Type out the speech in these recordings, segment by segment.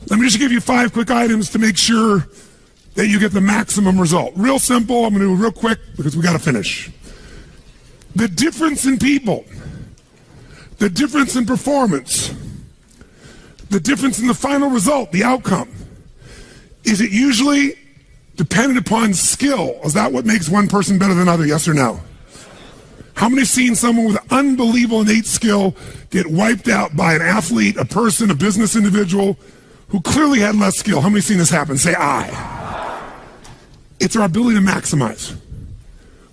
Let me just give you 5 quick items to make sure that you get the maximum result. Real simple. I'm going to do it real quick because we got to finish. The difference in people, the difference in performance, the difference in the final result, the outcome, is it usually dependent upon skill? Is that what makes one person better than another? Yes or no? How many have seen someone with unbelievable innate skill get wiped out by an athlete, a person, a business individual who clearly had less skill? How many have seen this happen? Say aye. It's our ability to maximize.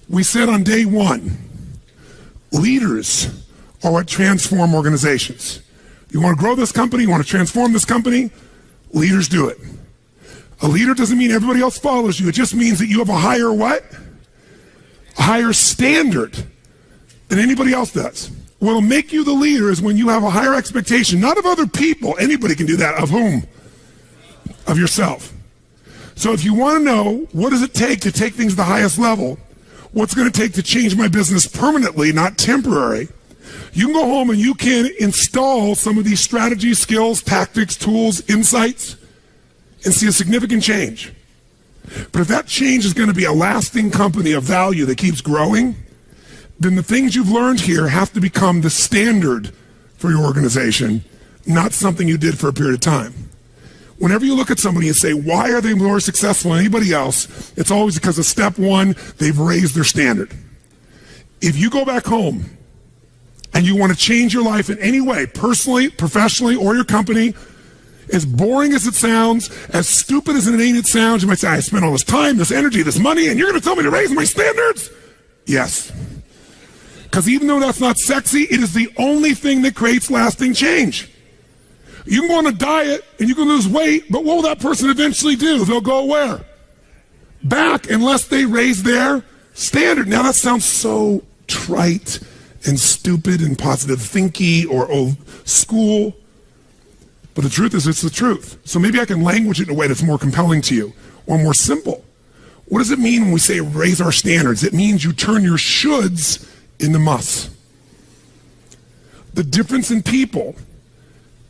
We said on day 1, leaders are what transform organizations. You want to grow this company? You want to transform this company? Leaders do it. A leader doesn't mean everybody else follows you. It just means that you have a higher what? A higher standard than anybody else does. What will make you the leader is when you have a higher expectation, not of other people. Anybody can do that. Of whom? Of yourself. So if you want to know what does it take to take things to the highest level, what's going to take to change my business permanently, not temporary, you can go home and you can install some of these strategies, skills, tactics, tools, insights, and see a significant change. But if that change is going to be a lasting company of value that keeps growing, then the things you've learned here have to become the standard for your organization, not something you did for a period of time. Whenever you look at somebody and say, why are they more successful than anybody else? It's always because of step 1, they've raised their standard. If you go back home and you want to change your life in any way, personally, professionally, or your company, as boring as it sounds, as stupid as it ain't it sounds, you might say, I spent all this time, this energy, this money, and you're going to tell me to raise my standards? Yes. Because even though that's not sexy, it is the only thing that creates lasting change. You can go on a diet and you can lose weight, but what will that person eventually do? They'll go where? Back, unless they raise their standard. Now that sounds so trite and stupid and positive thinky or old school, but the truth is it's the truth. So maybe I can language it in a way that's more compelling to you or more simple. What does it mean when we say raise our standards? It means you turn your shoulds into musts. The difference in people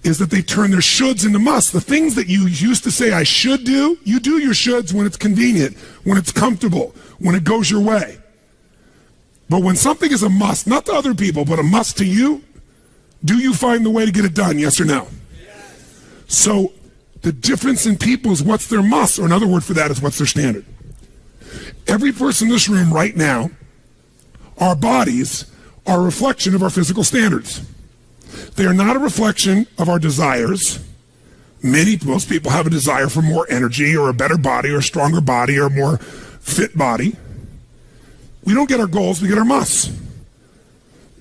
is that they turn their shoulds into musts. The things that you used to say I should do, you do your shoulds when it's convenient, when it's comfortable, when it goes your way. But when something is a must, not to other people, but a must to you, do you find the way to get it done, yes or no? Yes. So the difference in people is what's their must, or another word for that is what's their standard. Every person in this room right now, our bodies are a reflection of our physical standards. They are not a reflection of our desires. Most people have a desire for more energy or a better body or a stronger body or a more fit body. We don't get our goals, we get our musts.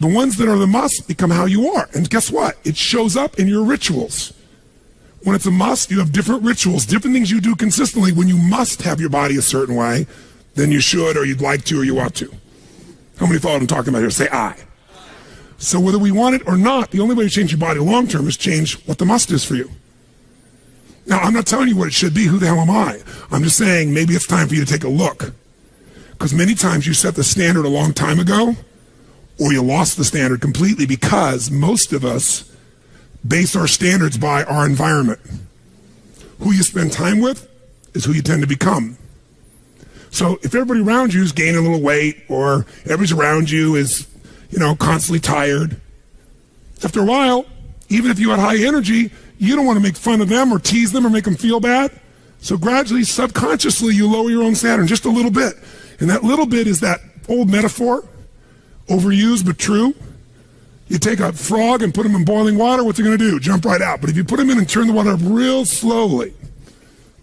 The ones that are the musts become how you are. And guess what? It shows up in your rituals. When it's a must, you have different rituals, different things you do consistently when you must have your body a certain way than you should or you'd like to or you ought to. How many follow what I'm talking about here? Say aye. So whether we want it or not, the only way to change your body long term is change what the must is for you. Now, I'm not telling you what it should be. Who the hell am I? I'm just saying maybe it's time for you to take a look. Because many times you set the standard a long time ago, or you lost the standard completely because most of us base our standards by our environment. Who you spend time with is who you tend to become. So if everybody around you is gaining a little weight, or everybody around you is constantly tired, after a while, even if you had high energy, you don't want to make fun of them or tease them or make them feel bad. So gradually, subconsciously, you lower your own standard just a little bit. And that little bit is that old metaphor, overused but true. You take a frog and put him in boiling water, what's it going to do? Jump right out. But if you put him in and turn the water up real slowly,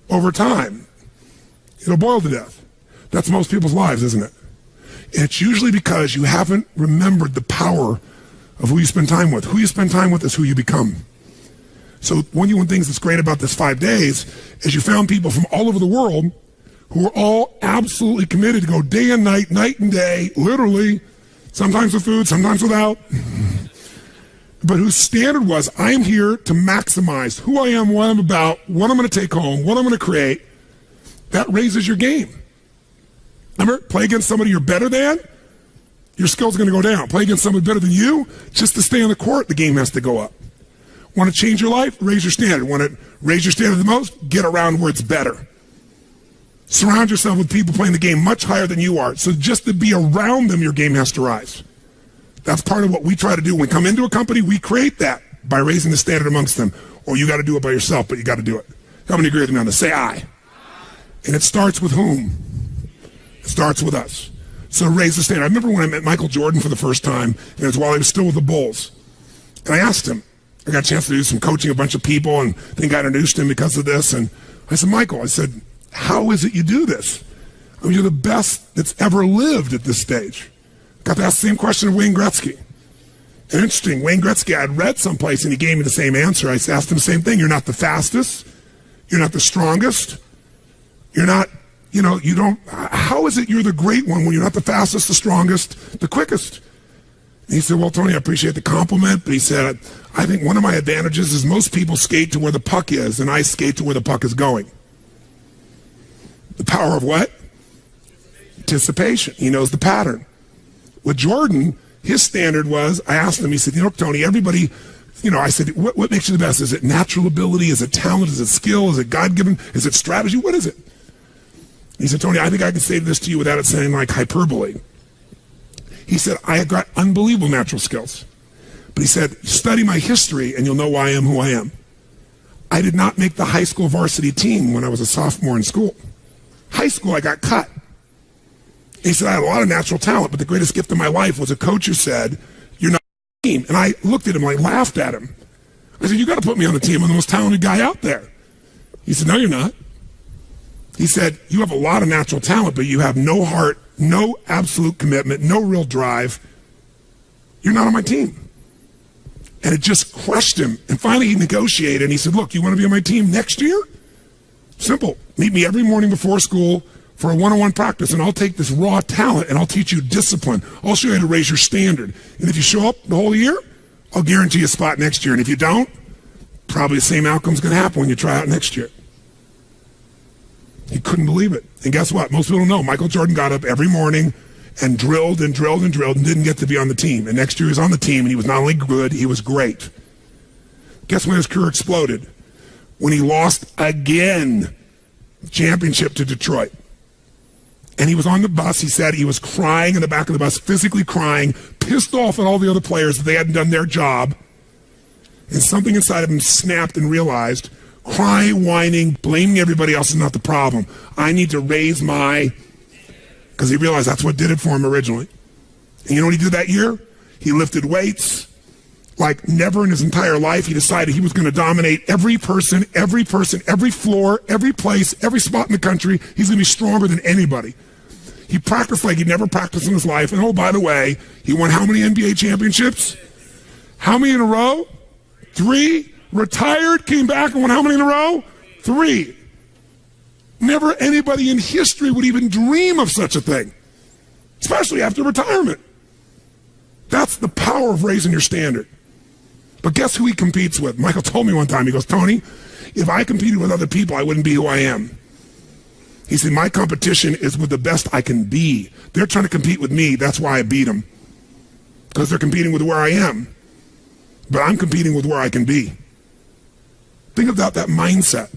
over time, it'll boil to death. That's most people's lives, isn't it? And it's usually because you haven't remembered the power of who you spend time with. Who you spend time with is who you become. So one of the things that's great about this 5 days is you found people from all over the world who are all absolutely committed to go day and night, night and day, literally, sometimes with food, sometimes without, but whose standard was, I'm here to maximize who I am, what I'm about, what I'm going to take home, what I'm going to create. That raises your game. Remember, play against somebody you're better than, your skill's going to go down. Play against somebody better than you, just to stay on the court, the game has to go up. Want to change your life? Raise your standard. Want to raise your standard the most? Get around where it's better. Surround yourself with people playing the game much higher than you are. So just to be around them, your game has to rise. That's part of what we try to do. When we come into a company, we create that by raising the standard amongst them. Or you got to do it by yourself, but you got to do it. How many agree with me on this? Say I. And it starts with whom? It starts with us. So raise the standard. I remember when I met Michael Jordan for the first time, and it was while he was still with the Bulls. And I asked him, I got a chance to do some coaching, a bunch of people, and I think I introduced him because of this. And I said, Michael, I said, how is it you do this? I mean, you're the best that's ever lived at this stage. Got to ask the same question of Wayne Gretzky. And interesting, Wayne Gretzky, I had read someplace and he gave me the same answer. I asked him the same thing. You're not the fastest. You're not the strongest. You're not, you don't, how is it you're the great one when you're not the fastest, the strongest, the quickest? And he said, well, Tony, I appreciate the compliment, but he said, I think one of my advantages is most people skate to where the puck is, and I skate to where the puck is going. The power of what? Anticipation. He knows the pattern. With Jordan, his standard was, I asked him, he said, Tony, everybody, I said, what makes you the best? Is it natural ability? Is it talent? Is it skill? Is it God-given? Is it strategy? What is it? He said, Tony, I think I can say this to you without it sounding like hyperbole. He said, I have got unbelievable natural skills. But he said, study my history and you'll know why I am who I am. I did not make the high school varsity team when I was a sophomore in school. High school, I got cut. He said, I had a lot of natural talent, but the greatest gift of my life was a coach who said, you're not on the team. And I looked at him, I laughed at him. I said, you got to put me on the team. I'm the most talented guy out there. He said, no, you're not. He said, you have a lot of natural talent, but you have no heart, no absolute commitment, no real drive. You're not on my team. And it just crushed him. And finally he negotiated and he said, look, you want to be on my team next year? Simple. Meet me every morning before school for a one-on-one practice, and I'll take this raw talent and I'll teach you discipline. I'll show you how to raise your standard. And if you show up the whole year, I'll guarantee you a spot next year. And if you don't, probably the same outcome's going to happen when you try out next year. He couldn't believe it. And guess what? Most people don't know. Michael Jordan got up every morning and drilled and drilled and drilled and didn't get to be on the team. And next year he was on the team, and he was not only good, he was great. Guess when his career exploded? When he lost again the championship to Detroit. And he was on the bus. He said he was crying in the back of the bus, physically crying, pissed off at all the other players that they hadn't done their job. And something inside of him snapped and realized, crying, whining, blaming everybody else is not the problem. I need to raise my... Because he realized that's what did it for him originally. And you know what he did that year? He lifted weights like never in his entire life. He decided he was going to dominate every person, every floor, every place, every spot in the country. He's going to be stronger than anybody. He practiced like he'd never practiced in his life. And oh, by the way, he won how many NBA championships? How many in a row? 3. Retired, came back and won how many in a row? 3. Never anybody in history would even dream of such a thing, especially after retirement. That's the power of raising your standard. But guess who he competes with? Michael told me one time, he goes, Tony, if I competed with other people, I wouldn't be who I am. He said, my competition is with the best I can be. They're trying to compete with me. That's why I beat them. Because they're competing with where I am. But I'm competing with where I can be. Think about that mindset.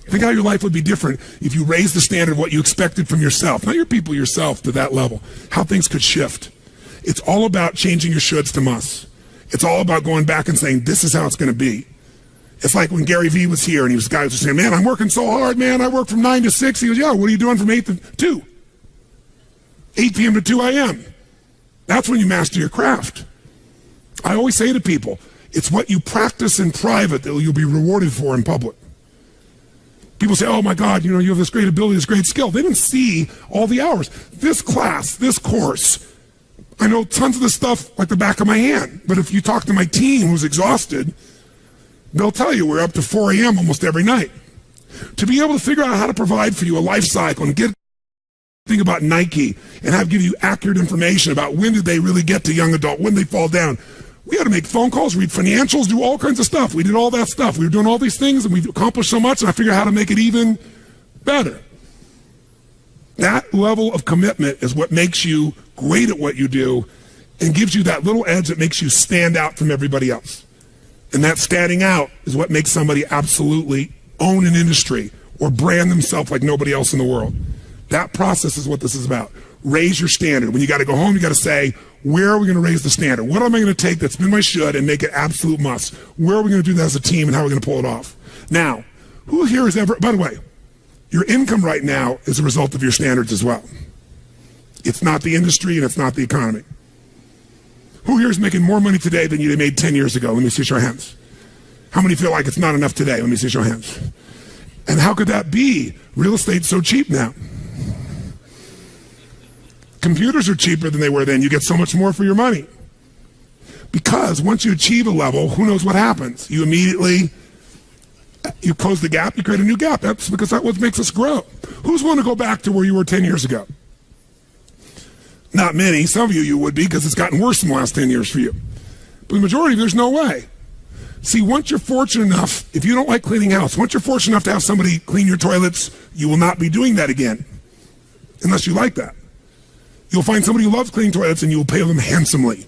Think how your life would be different if you raised the standard of what you expected from yourself, not your people, yourself, to that level. How things could shift. It's all about changing your shoulds to musts. It's all about going back and saying, this is how it's going to be. It's like when Gary Vee was here and guys were saying, man, I'm working so hard, man. I work from 9 to 6. He goes, yeah, what are you doing from 8 to 2? 8 p.m. to 2 a.m. That's when you master your craft. I always say to people, it's what you practice in private that you'll be rewarded for in public. People say, oh my God, you have this great ability, this great skill. They didn't see all the hours. This class, this course, I know tons of this stuff like the back of my hand. But if you talk to my team who's exhausted, they'll tell you we're up to 4 a.m. almost every night. To be able to figure out how to provide for you a life cycle and get think about Nike and give you accurate information about when did they really get to young adult, when they fall down. We had to make phone calls, read financials, do all kinds of stuff. We did all that stuff. We were doing all these things, and we've accomplished so much, and I figured out how to make it even better. That level of commitment is what makes you great at what you do and gives you that little edge that makes you stand out from everybody else. And that standing out is what makes somebody absolutely own an industry or brand themselves like nobody else in the world. That process is what this is about. Raise your standard. When you got to go home, you got to say, where are we going to raise the standard? What am I going to take that's been my should and make it absolute must? Where are we going to do that as a team and how are we going to pull it off? Now, who here has ever, by the way, your income right now is a result of your standards as well. It's not the industry and it's not the economy. Who here is making more money today than you made 10 years ago? Let me see your hands. How many feel like it's not enough today? Let me see your hands. And how could that be? Real estate's so cheap now. Computers are cheaper than they were then. You get so much more for your money. Because once you achieve a level, who knows what happens? You immediately, you close the gap, you create a new gap. That's because that's what makes us grow. Who's want to go back to where you were 10 years ago? Not many. Some of you would be because it's gotten worse in the last 10 years for you. But the majority, there's no way. See, once you're fortunate enough, if you don't like cleaning house, once you're fortunate enough to have somebody clean your toilets, you will not be doing that again. Unless you like that. You'll find somebody who loves cleaning toilets and you will pay them handsomely.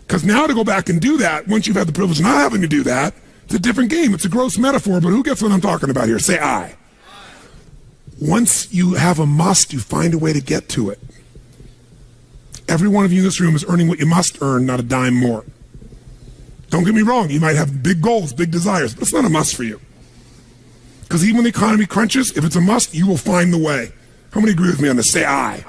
Because now to go back and do that, once you've had the privilege of not having to do that, it's a different game. It's a gross metaphor, but who gets what I'm talking about here? Say I. Once you have a must, you find a way to get to it. Every one of you in this room is earning what you must earn, not a dime more. Don't get me wrong, you might have big goals, big desires, but it's not a must for you. Because even when the economy crunches, if it's a must, you will find the way. How many agree with me on this? Say I.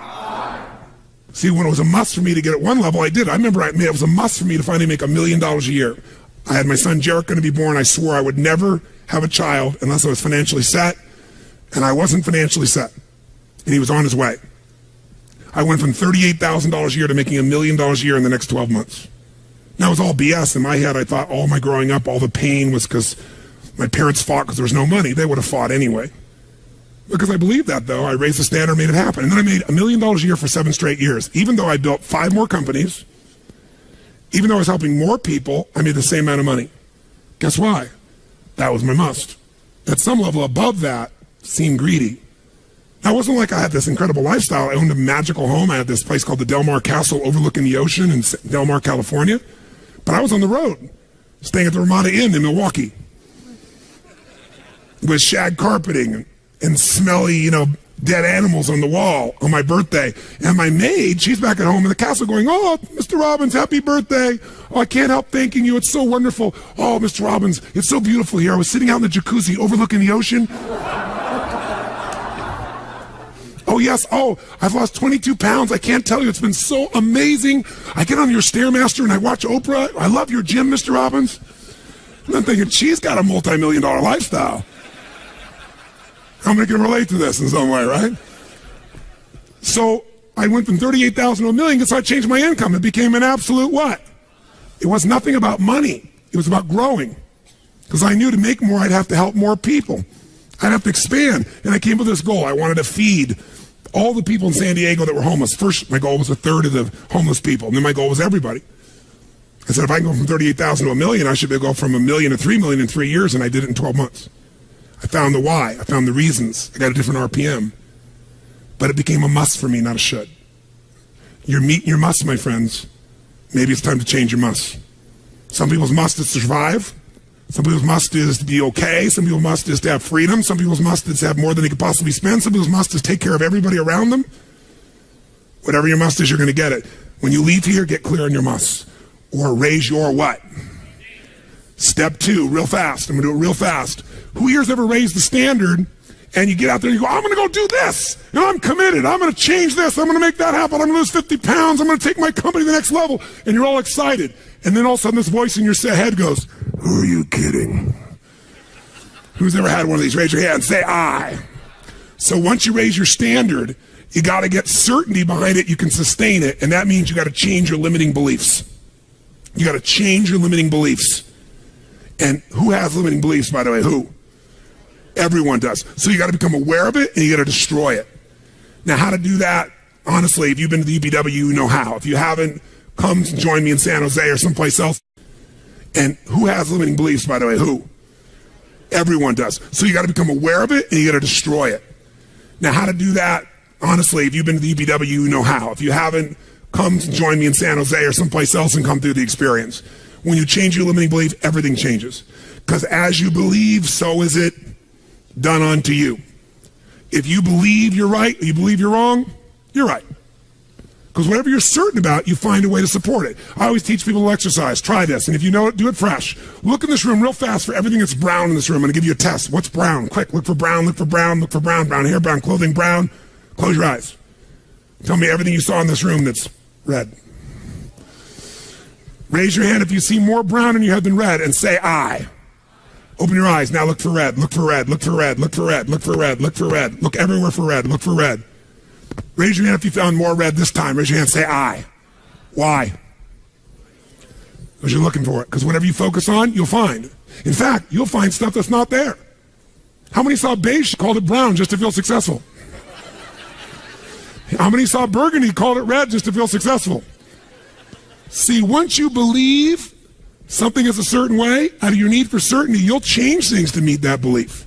See, when it was a must for me to get at one level, I did. I remember it was a must for me to finally make $1 million a year. I had my son Jarek going to be born. I swore I would never have a child unless I was financially set, and I wasn't financially set. And he was on his way. I went from $38,000 a year to making $1 million a year in the next 12 months. That was all BS. In my head, I thought all my growing up, all the pain was because my parents fought because there was no money. They would have fought anyway. Because I believed that, though. I raised the standard, made it happen. And then I made $1 million a year for 7 straight years. Even though I built 5 more companies, even though I was helping more people, I made the same amount of money. Guess why? That was my must. At some level above that, seemed greedy. Now, it wasn't like I had this incredible lifestyle. I owned a magical home. I had this place called the Del Mar Castle overlooking the ocean in Del Mar, California. But I was on the road, staying at the Ramada Inn in Milwaukee with shag carpeting and smelly, dead animals on the wall on my birthday. And my maid, she's back at home in the castle going, "Oh, Mr. Robbins, happy birthday. Oh, I can't help thanking you. It's so wonderful. Oh, Mr. Robbins, it's so beautiful here. I was sitting out in the jacuzzi overlooking the ocean. Oh, yes. Oh, I've lost 22 pounds. I can't tell you. It's been so amazing. I get on your Stairmaster and I watch Oprah. I love your gym, Mr. Robbins." And I'm thinking, she's got a multi-million-dollar lifestyle. How many can relate to this in some way, right? So I went from 38,000 to $1 million because I changed my income. It became an absolute what? It was nothing about money. It was about growing. Because I knew to make more, I'd have to help more people. I'd have to expand. And I came with this goal. I wanted to feed all the people in San Diego that were homeless. First, my goal was 1/3 of the homeless people. And then my goal was everybody. I said, if I can go from 38,000 to $1 million, I should be able to go from $1 million to $3 million in 3 years. And I did it in 12 months. I found the why. I found the reasons. I got a different RPM. But it became a must for me, not a should. You're meeting your must, my friends. Maybe it's time to change your must. Some people's must is to survive. Some people's must is to be okay. Some people's must is to have freedom. Some people's must is to have more than they could possibly spend. Some people's must is take care of everybody around them. Whatever your must is, you're going to get it. When you leave here, get clear on your must. Or raise your what? Step 2, real fast. I'm going to do it real fast. Who here's ever raised the standard and you get out there and you go, I'm going to go do this. And I'm committed. I'm going to change this. I'm going to make that happen. I'm going to lose 50 pounds. I'm going to take my company to the next level. And you're all excited. And then all of a sudden this voice in your head goes, who are you kidding? Who's ever had one of these? Raise your hand. Say I. So once you raise your standard, you got to get certainty behind it. You can sustain it. And that means you got to change your limiting beliefs. You got to change your limiting beliefs. And who has limiting beliefs, by the way? Who? Everyone does. So you got to become aware of it and you got to destroy it. Now, how to do that? Honestly, if you've been to the UPW, you know how. If you haven't, come join me in San Jose or someplace else. And who has limiting beliefs, by the way? Who? Everyone does. So you got to become aware of it and you got to destroy it. Now, how to do that? Honestly, if you've been to the UPW, you know how. If you haven't, come join me in San Jose or someplace else and come through the experience. When you change your limiting belief, everything changes. Because as you believe, so is it done unto you. If you believe you're right, or you believe you're wrong, you're right. Because whatever you're certain about, you find a way to support it. I always teach people to exercise. Try this. And if you know it, do it fresh. Look in this room real fast for everything that's brown in this room. I'm going to give you a test. What's brown? Quick, look for brown, look for brown, look for brown. Brown hair, brown clothing, brown. Close your eyes. Tell me everything you saw in this room that's red. Raise your hand if you see more brown in your head than red and say I. Open your eyes. Now look for red. Look for red. Look for red. Look for red. Look for red. Look for red. Look everywhere for red. Look for red. Raise your hand if you found more red this time. Raise your hand. Say I. Why? Because you're looking for it. Because whatever you focus on, you'll find. In fact, you'll find stuff that's not there. How many saw beige, called it brown just to feel successful? How many saw burgundy, called it red just to feel successful? See, once you believe something is a certain way, out of your need for certainty, you'll change things to meet that belief.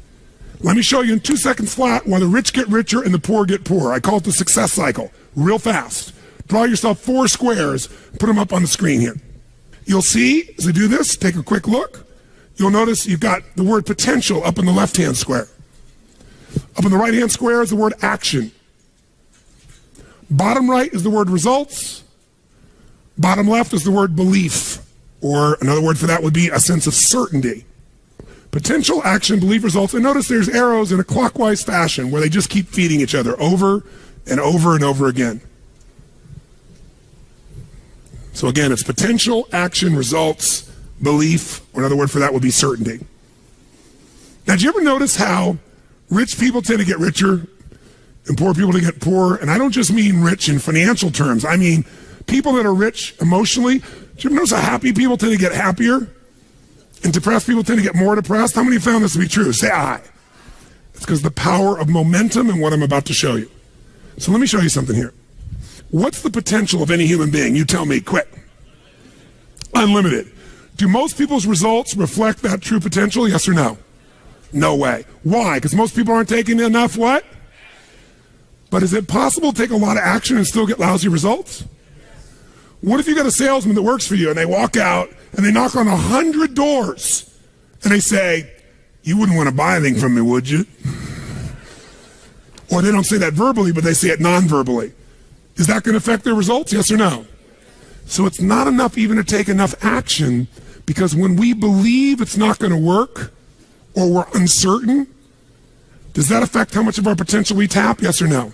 Let me show you in 2 seconds flat why the rich get richer and the poor get poorer. I call it the success cycle. Real fast. Draw yourself 4 squares, put them up on the screen here. You'll see, as I do this, take a quick look. You'll notice you've got the word potential up in the left-hand square. Up in the right-hand square is the word action. Bottom right is the word results. Bottom left is the word belief, or another word for that would be a sense of certainty. Potential, action, belief, results. And notice there's arrows in a clockwise fashion where they just keep feeding each other over and over and over again. So again, it's potential, action, results, belief, or another word for that would be certainty. Now, do you ever notice how rich people tend to get richer and poor people to get poorer? And I don't just mean rich in financial terms. I mean people that are rich emotionally. Do you ever notice how happy people tend to get happier? And depressed people tend to get more depressed? How many found this to be true? Say I. It's because the power of momentum and what I'm about to show you. So let me show you something here. What's the potential of any human being? You tell me, quick. Unlimited. Do most people's results reflect that true potential? Yes or no? No way. Why? Because most people aren't taking enough what? But is it possible to take a lot of action and still get lousy results? What if you got a salesman that works for you and they walk out and they knock on 100 doors and they say, you wouldn't want to buy anything from me, would you? Or they don't say that verbally, but they say it non-verbally. Is that going to affect their results? Yes or no? So it's not enough even to take enough action, because when we believe it's not going to work or we're uncertain, does that affect how much of our potential we tap? Yes or no?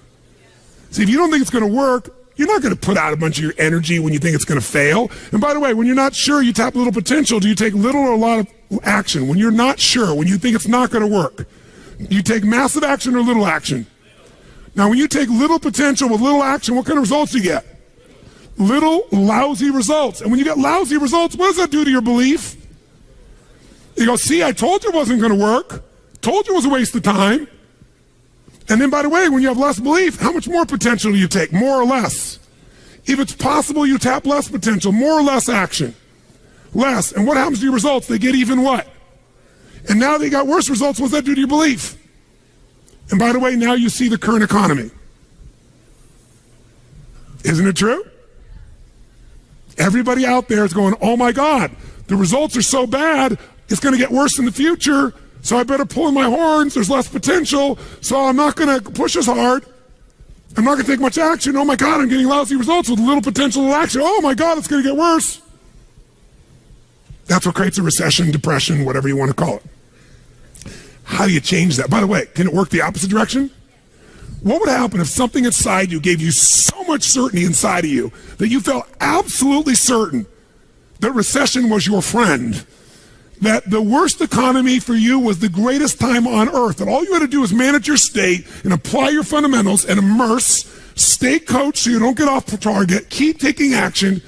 See, if you don't think it's going to work, you're not going to put out a bunch of your energy when you think it's going to fail. And by the way, when you're not sure, you tap little potential. Do you take little or a lot of action? When you're not sure, when you think it's not going to work, you take massive action or little action? Now, when you take little potential with little action, what kind of results do you get? Little lousy results. And when you get lousy results, what does that do to your belief? You go, see, I told you it wasn't going to work. Told you it was a waste of time. And then, by the way, when you have less belief, how much more potential do you take? More or less? If it's possible, you tap less potential, more or less action. Less. And what happens to your results? They get even what? And now they got worse results. What's that do to your belief? And by the way, now you see the current economy. Isn't it true? Everybody out there is going, oh my God, the results are so bad, it's going to get worse in the future. So I better pull in my horns. There's less potential. So I'm not going to push as hard. I'm not going to take much action. Oh my God, I'm getting lousy results with little potential of action. Oh my God, it's going to get worse. That's what creates a recession, depression, whatever you want to call it. How do you change that? By the way, can it work the opposite direction? What would happen if something inside you gave you so much certainty inside of you that you felt absolutely certain that recession was your friend? That the worst economy for you was the greatest time on earth, that all you had to do was manage your state and apply your fundamentals and immerse, stay coached so you don't get off target, keep taking action,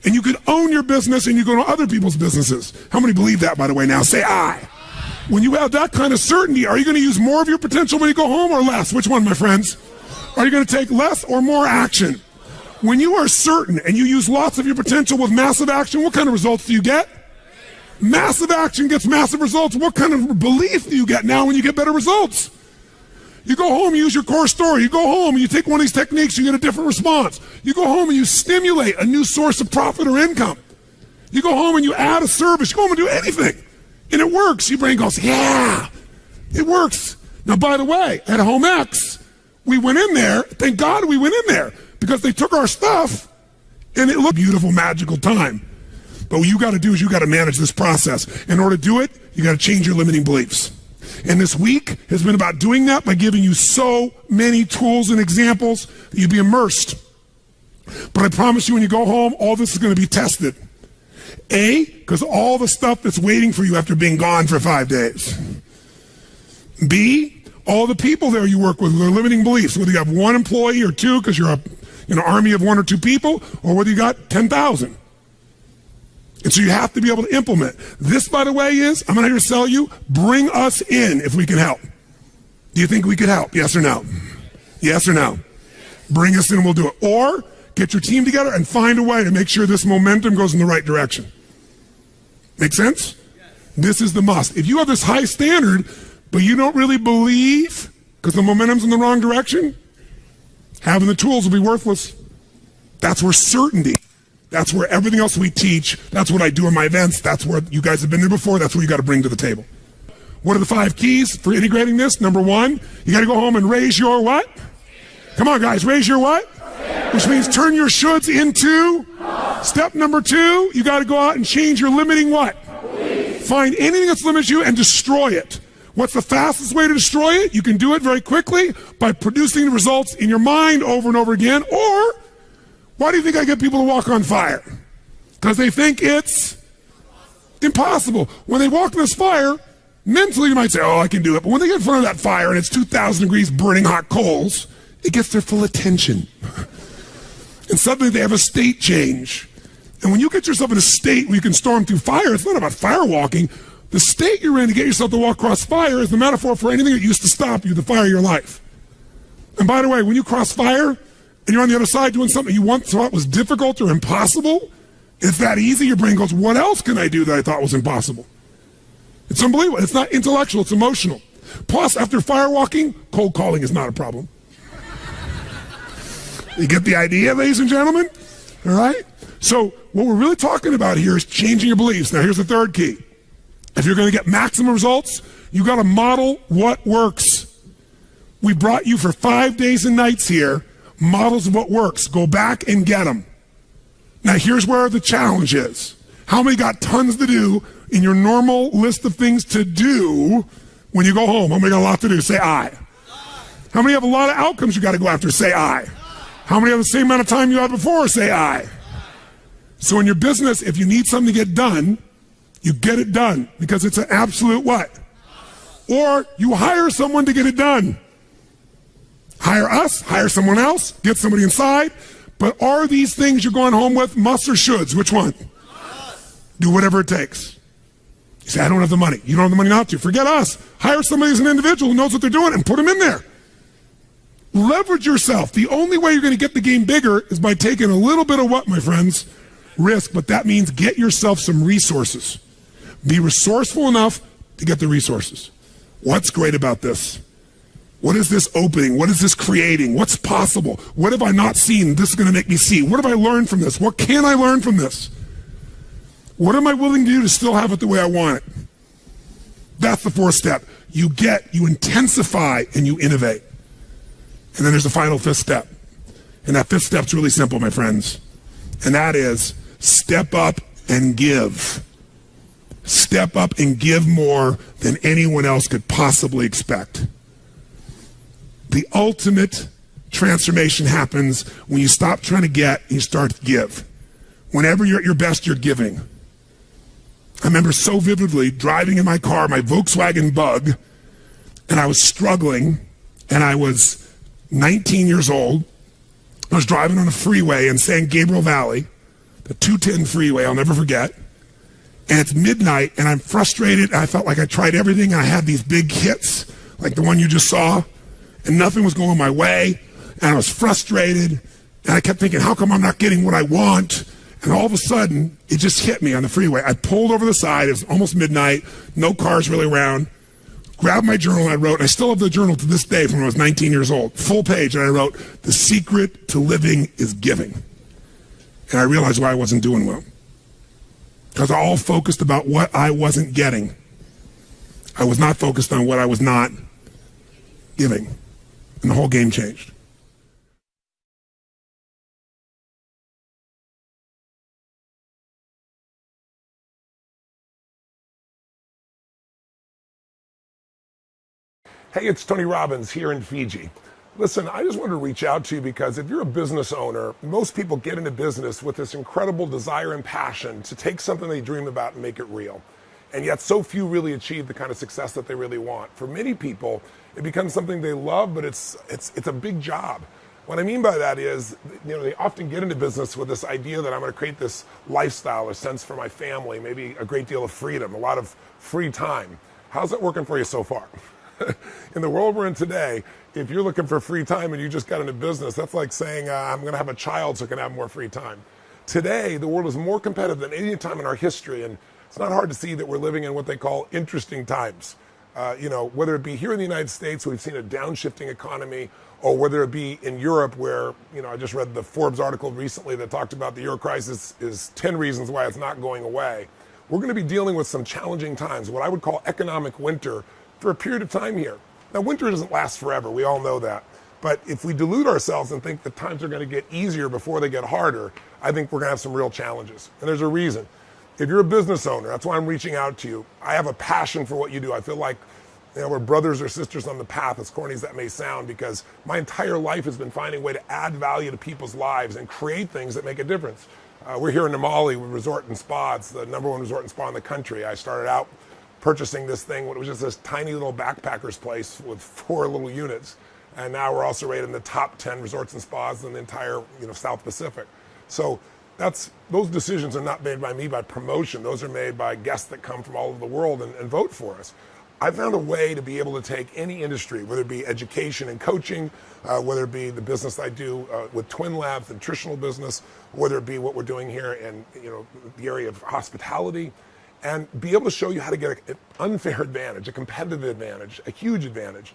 and you could own your business and you go to other people's businesses. How many believe that, by the way, now? Say I. When you have that kind of certainty, are you going to use more of your potential when you go home or less? Which one, my friends? Are you going to take less or more action? When you are certain and you use lots of your potential with massive action, what kind of results do you get? Massive action gets massive results. What kind of belief do you get now when you get better results? You go home, you use your core story. You go home and you take one of these techniques, you get a different response. You go home and you stimulate a new source of profit or income. You go home and you add a service. You go home and do anything. And it works. Your brain goes, yeah, it works. Now, by the way, at Home X, we went in there. Thank God we went in there because they took our stuff and it looked a beautiful, magical time. But what you got to do is you got to manage this process. In order to do it, you got to change your limiting beliefs. And this week has been about doing that by giving you so many tools and examples that you'd be immersed. But I promise you when you go home, all this is going to be tested. A, because all the stuff that's waiting for you after being gone for 5 days. B, all the people there you work with, their limiting beliefs, whether you have one employee or two because you're an army of 1 or 2 people, or whether you got 10,000. And so you have to be able to implement. This, by the way, I'm not here to sell you, bring us in if we can help. Do you think we could help? Yes or no? Yes or no? Bring us in and we'll do it. Or get your team together and find a way to make sure this momentum goes in the right direction. Make sense? This is the must. If you have this high standard, but you don't really believe because the momentum's in the wrong direction, having the tools will be worthless. That's where certainty. That's where everything else we teach, that's what I do in my events, that's where you guys have been there before, that's what you got to bring to the table. What are the 5 keys for integrating this? Number 1, you got to go home and raise your what? Come on, guys, raise your what? Which means turn your shoulds into. Step number 2, you got to go out and change your limiting what? Find anything that's limiting you and destroy it. What's the fastest way to destroy it? You can do it very quickly by producing the results in your mind over and over again. Or, why do you think I get people to walk on fire? Because they think it's impossible. When they walk in this fire, mentally you might say, oh, I can do it. But when they get in front of that fire and it's 2,000 degrees burning hot coals, it gets their full attention. And suddenly they have a state change. And when you get yourself in a state where you can storm through fire, it's not about fire walking. The state you're in to get yourself to walk across fire is the metaphor for anything that used to stop you, the fire of your life. And by the way, when you cross fire, and you're on the other side doing something you once thought was difficult or impossible, it's that easy, your brain goes, what else can I do that I thought was impossible? It's unbelievable. It's not intellectual, it's emotional. Plus, after firewalking, cold calling is not a problem. You get the idea, ladies and gentlemen? All right? So what we're really talking about here is changing your beliefs. Now, here's the 3rd key. If you're going to get maximum results, you got to model what works. We brought you for 5 days and nights here models of what works. Go back and get them. Now here's where the challenge is. How many got tons to do in your normal list of things to do when you go home? How many got a lot to do? Say aye. How many have a lot of outcomes you got to go after? Say aye. How many have the same amount of time you had before? Say aye. So in your business, if you need something to get done, you get it done because it's an absolute what? Or you hire someone to get it done. Hire us, hire someone else, get somebody inside. But are these things you're going home with musts or shoulds? Which one? Do whatever it takes. You say, I don't have the money. You don't have the money not to. Forget us. Hire somebody as an individual who knows what they're doing and put them in there. Leverage yourself. The only way you're going to get the game bigger is by taking a little bit of what, my friends? Risk. But that means get yourself some resources. Be resourceful enough to get the resources. What's great about this? What is this opening? What is this creating? What's possible? What have I not seen? This is going to make me see. What have I learned from this? What can I learn from this? What am I willing to do to still have it the way I want it? That's the 4th step. You intensify, and you innovate. And then there's the final 5th step. And that 5th step's really simple, my friends. And that is step up and give. Step up and give more than anyone else could possibly expect. The ultimate transformation happens when you stop trying to get and you start to give. Whenever you're at your best, you're giving. I remember so vividly driving in my car, my Volkswagen Bug, and I was struggling, and I was 19 years old. I was driving on a freeway in San Gabriel Valley, the 210 freeway, I'll never forget. And it's midnight, and I'm frustrated, and I felt like I tried everything, and I had these big hits, like the one you just saw, and nothing was going my way, and I was frustrated, and I kept thinking, how come I'm not getting what I want? And all of a sudden, it just hit me on the freeway. I pulled over the side, it was almost midnight, no cars really around, grabbed my journal, and I wrote, and I still have the journal to this day from when I was 19 years old, full page, and I wrote, the secret to living is giving. And I realized why I wasn't doing well. because I all focused about what I wasn't getting. I was not focused on what I was not giving. And the whole game changed. Hey, it's Tony Robbins here in Fiji. Listen, I just wanted to reach out to you because if you're a business owner, most people get into business with this incredible desire and passion to take something they dream about and make it real. And yet so few really achieve the kind of success that they really want. For many people, it becomes something they love, but it's a big job. What I mean by that is, they often get into business with this idea that I'm going to create this lifestyle or sense for my family, maybe a great deal of freedom, a lot of free time. How's that working for you so far? In the world we're in today, if you're looking for free time and you just got into business, that's like saying, I'm going to have a child so I can have more free time. Today, the world is more competitive than any time in our history, and it's not hard to see that we're living in what they call interesting times. Whether it be here in the United States, we've seen a downshifting economy, or whether it be in Europe where, I just read the Forbes article recently that talked about the euro crisis is 10 reasons why it's not going away. We're going to be dealing with some challenging times, what I would call economic winter, for a period of time here. Now, winter doesn't last forever. We all know that. But if we delude ourselves and think that times are going to get easier before they get harder, I think we're going to have some real challenges. And there's a reason. If you're a business owner, that's why I'm reaching out to you. I have a passion for what you do. I feel like we're brothers or sisters on the path, as corny as that may sound, because my entire life has been finding a way to add value to people's lives and create things that make a difference. We're here in Namale with Resort and Spa. It's the #1 resort and spa in the country. I started out purchasing this thing, it was just this tiny little backpacker's place with 4 little units. And now we're also rated in the top 10 resorts and spas in the entire South Pacific. So those decisions are not made by me by promotion. Those are made by guests that come from all over the world and vote for us. I found a way to be able to take any industry, whether it be education and coaching, whether it be the business I do with Twin Labs, the nutritional business, whether it be what we're doing here in the area of hospitality, and be able to show you how to get an unfair advantage, a competitive advantage, a huge advantage.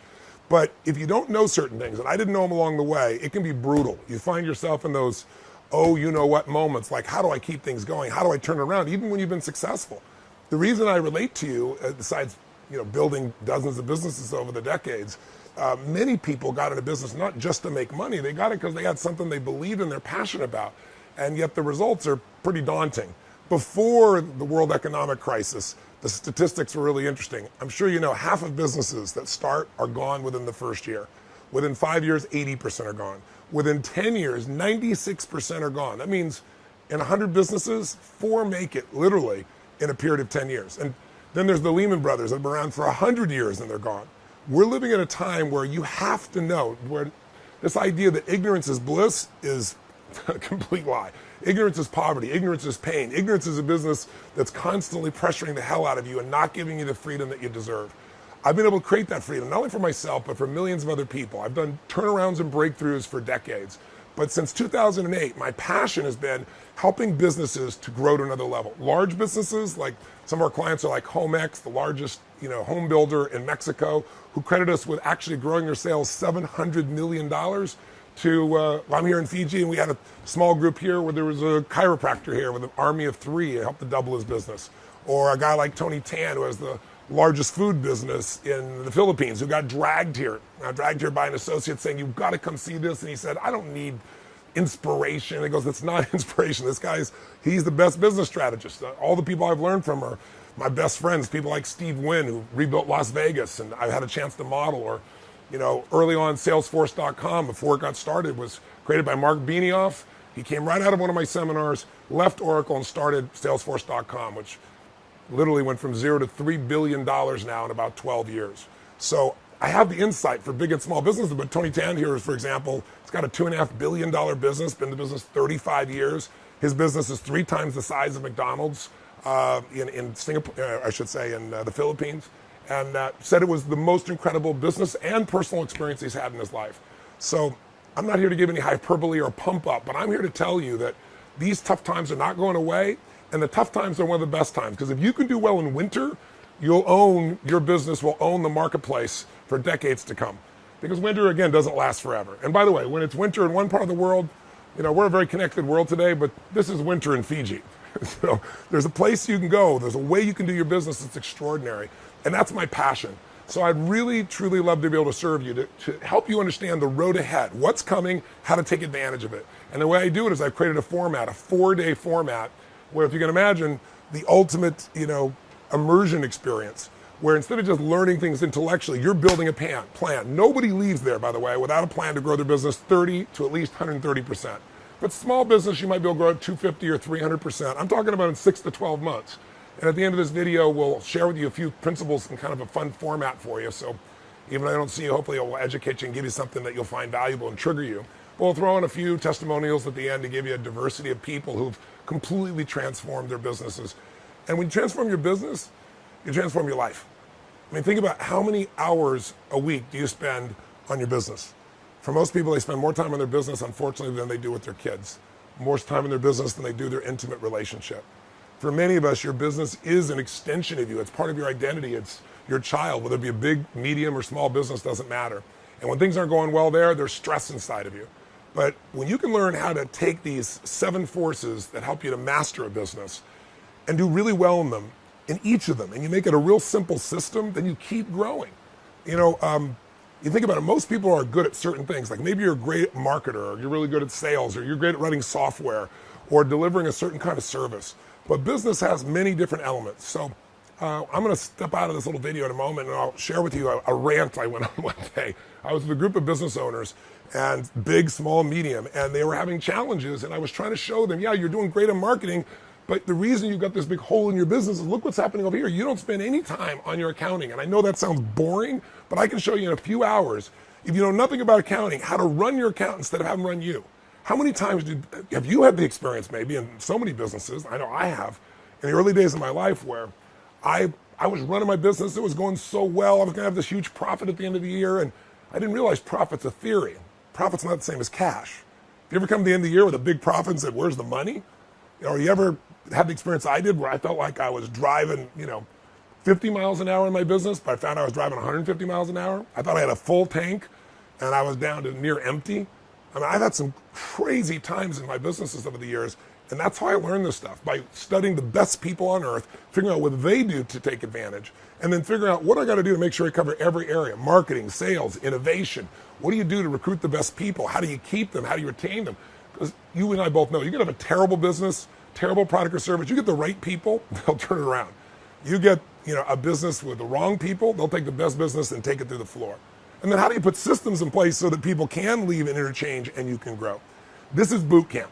But if you don't know certain things, and I didn't know them along the way, it can be brutal. You find yourself in those, you-know-what moments, like how do I keep things going? How do I turn it around, even when you've been successful? The reason I relate to you, besides building dozens of businesses over the decades, many people got into business not just to make money. They got it because they had something they believed in, they're passionate about, and yet the results are pretty daunting. Before the world economic crisis, the statistics were really interesting. I'm sure you know half of businesses that start are gone within the first year. Within 5 years, 80% are gone. Within 10 years, 96% are gone. That means in 100 businesses, 4 make it literally in a period of 10 years. And then there's the Lehman Brothers that have been around for 100 years and they're gone. We're living in a time where you have to know, where this idea that ignorance is bliss is a complete lie. Ignorance is poverty. Ignorance is pain. Ignorance is a business that's constantly pressuring the hell out of you and not giving you the freedom that you deserve. I've been able to create that freedom, not only for myself, but for millions of other people. I've done turnarounds and breakthroughs for decades. But since 2008, my passion has been helping businesses to grow to another level. Large businesses, like some of our clients are like Homex, the largest home builder in Mexico, who credit us with actually growing their sales $700 million. I'm here in Fiji, and we had a small group here where there was a chiropractor here with an army of 3 to help to double his business. Or a guy like Tony Tan, who has the largest food business in the Philippines, who got dragged here by an associate saying, you've got to come see this. And he said, I don't need inspiration. And he goes, it's not inspiration. He's the best business strategist. All the people I've learned from are my best friends, people like Steve Wynn, who rebuilt Las Vegas, and I've had a chance to model. Or early on, Salesforce.com, before it got started, was created by Mark Benioff. He came right out of one of my seminars, left Oracle, and started Salesforce.com, which literally went from 0 to $3 billion now in about 12 years. So I have the insight for big and small businesses, but Tony Tan here, for example, he's got a $2.5 billion business, been in the business 35 years. His business is 3 times the size of McDonald's in Singapore, in the Philippines. And said it was the most incredible business and personal experience he's had in his life. So I'm not here to give any hyperbole or pump up, but I'm here to tell you that these tough times are not going away, and the tough times are one of the best times. Because if you can do well in winter, your business will own the marketplace for decades to come. Because winter, again, doesn't last forever. And by the way, when it's winter in one part of the world, we're a very connected world today, but this is winter in Fiji. So there's a place you can go. There's a way you can do your business that's extraordinary. And that's my passion. So I'd really, truly love to be able to serve you, to help you understand the road ahead, what's coming, how to take advantage of it. And the way I do it is I've created a format, a 4-day format, where if you can imagine the ultimate, immersion experience, where instead of just learning things intellectually, you're building a plan. Nobody leaves there, by the way, without a plan to grow their business 30 to at least 130%. But small business, you might be able to grow at 250 or 300%. I'm talking about in 6 to 12 months. And at the end of this video, we'll share with you a few principles in kind of a fun format for you. So even if I don't see you, hopefully it will educate you and give you something that you'll find valuable and trigger you. We'll throw in a few testimonials at the end to give you a diversity of people who've completely transformed their businesses. And when you transform your business, you transform your life. I mean, think about how many hours a week do you spend on your business? For most people, they spend more time on their business, unfortunately, than they do with their kids. More time in their business than they do their intimate relationship. For many of us, your business is an extension of you. It's part of your identity. It's your child. Whether it be a big, medium, or small business, doesn't matter. And when things aren't going well there, there's stress inside of you. But when you can learn how to take these 7 forces that help you to master a business and do really well in them, in each of them, and you make it a real simple system, then you keep growing. You think about it, most people are good at certain things. Like maybe you're a great marketer, or you're really good at sales, or you're great at writing software, or delivering a certain kind of service. But business has many different elements. So I'm going to step out of this little video in a moment, and I'll share with you a rant I went on one day. I was with a group of business owners, and big, small, medium, and they were having challenges, and I was trying to show them, yeah, you're doing great in marketing, but the reason you've got this big hole in your business is look what's happening over here. You don't spend any time on your accounting. And I know that sounds boring, but I can show you in a few hours, if you know nothing about accounting, how to run your account instead of having run you. How many times have you had the experience maybe in so many businesses, I know I have, in the early days of my life where I was running my business, it was going so well, I was going to have this huge profit at the end of the year, and I didn't realize profit's a theory. Profit's not the same as cash. If you ever come to the end of the year with a big profit and said, where's the money? Or you ever had the experience I did where I felt like I was driving, 50 miles an hour in my business, but I found I was driving 150 miles an hour. I thought I had a full tank and I was down to near empty. I mean, I've had some crazy times in my businesses over the years, and that's how I learned this stuff, by studying the best people on earth, figuring out what they do to take advantage, and then figuring out what I got to do to make sure I cover every area: marketing, sales, innovation. What do you do to recruit the best people? How do you keep them? How do you retain them? Because you and I both know you can have a terrible business, terrible product or service. You get the right people, they'll turn it around. You get a business with the wrong people, they'll take the best business and take it through the floor. And then how do you put systems in place so that people can leave and interchange and you can grow? This is boot camp.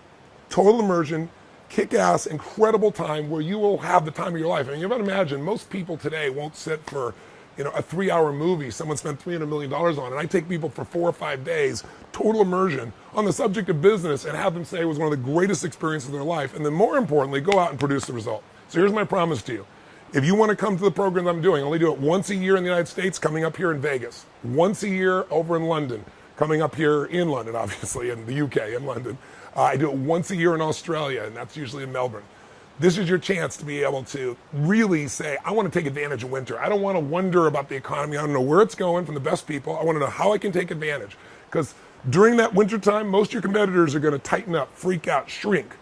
Total immersion, kick-ass, incredible time where you will have the time of your life. I mean, you might imagine most people today won't sit for a 3-hour movie someone spent $300 million on. And I take people for 4 or 5 days, total immersion, on the subject of business and have them say it was one of the greatest experiences of their life. And then more importantly, go out and produce the result. So here's my promise to you. If you want to come to the program I'm doing, I only do it once a year in the United States, coming up here in Vegas. Once a year over in London, coming up here in London, obviously, in the UK, in London. I do it once a year in Australia, and that's usually in Melbourne. This is your chance to be able to really say, I want to take advantage of winter. I don't want to wonder about the economy. I don't know where it's going from the best people. I want to know how I can take advantage. Because during that winter time, most of your competitors are going to tighten up, freak out, shrink.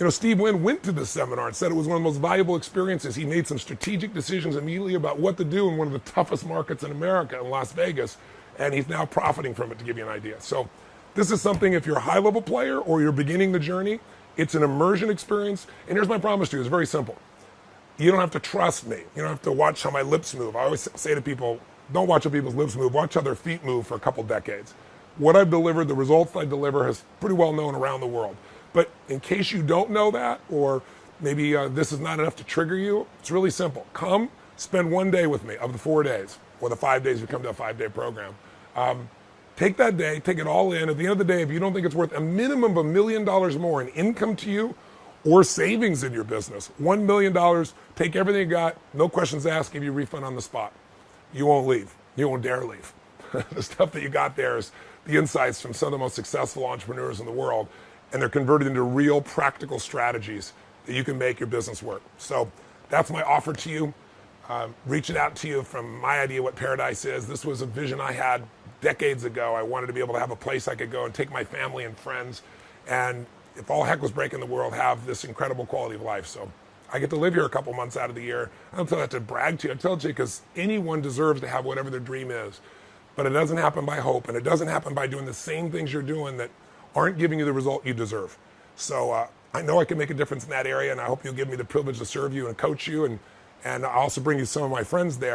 Steve Wynn went to this seminar and said it was one of the most valuable experiences. He made some strategic decisions immediately about what to do in one of the toughest markets in America, in Las Vegas, and he's now profiting from it, to give you an idea. So this is something, if you're a high-level player or you're beginning the journey, it's an immersion experience. And here's my promise to you. It's very simple. You don't have to trust me. You don't have to watch how my lips move. I always say to people, don't watch how people's lips move. Watch how their feet move for a couple decades. What I've delivered, the results I deliver, is pretty well known around the world. But in case you don't know that, or maybe this is not enough to trigger you, it's really simple. Come, spend 1 day with me of the 4 days, or the 5 days you come to a 5-day program. Take that day, take it all in. At the end of the day, if you don't think it's worth a minimum of $1 million more in income to you or savings in your business, $1 million, take everything you got, no questions asked, give you a refund on the spot. You won't leave. You won't dare leave. The stuff that you got there is the insights from some of the most successful entrepreneurs in the world, and they're converted into real practical strategies that you can make your business work. So that's my offer to you. Reaching out to you from my idea what paradise is. This was a vision I had decades ago. I wanted to be able to have a place I could go and take my family and friends and if all heck was breaking the world, have this incredible quality of life. So I get to live here a couple months out of the year. I don't tell that to brag to you. I tell it to you because anyone deserves to have whatever their dream is. But it doesn't happen by hope, and it doesn't happen by doing the same things you're doing that aren't giving you the result you deserve. So I know I can make a difference in that area, and I hope you'll give me the privilege to serve you and coach you, and I also bring you some of my friends there.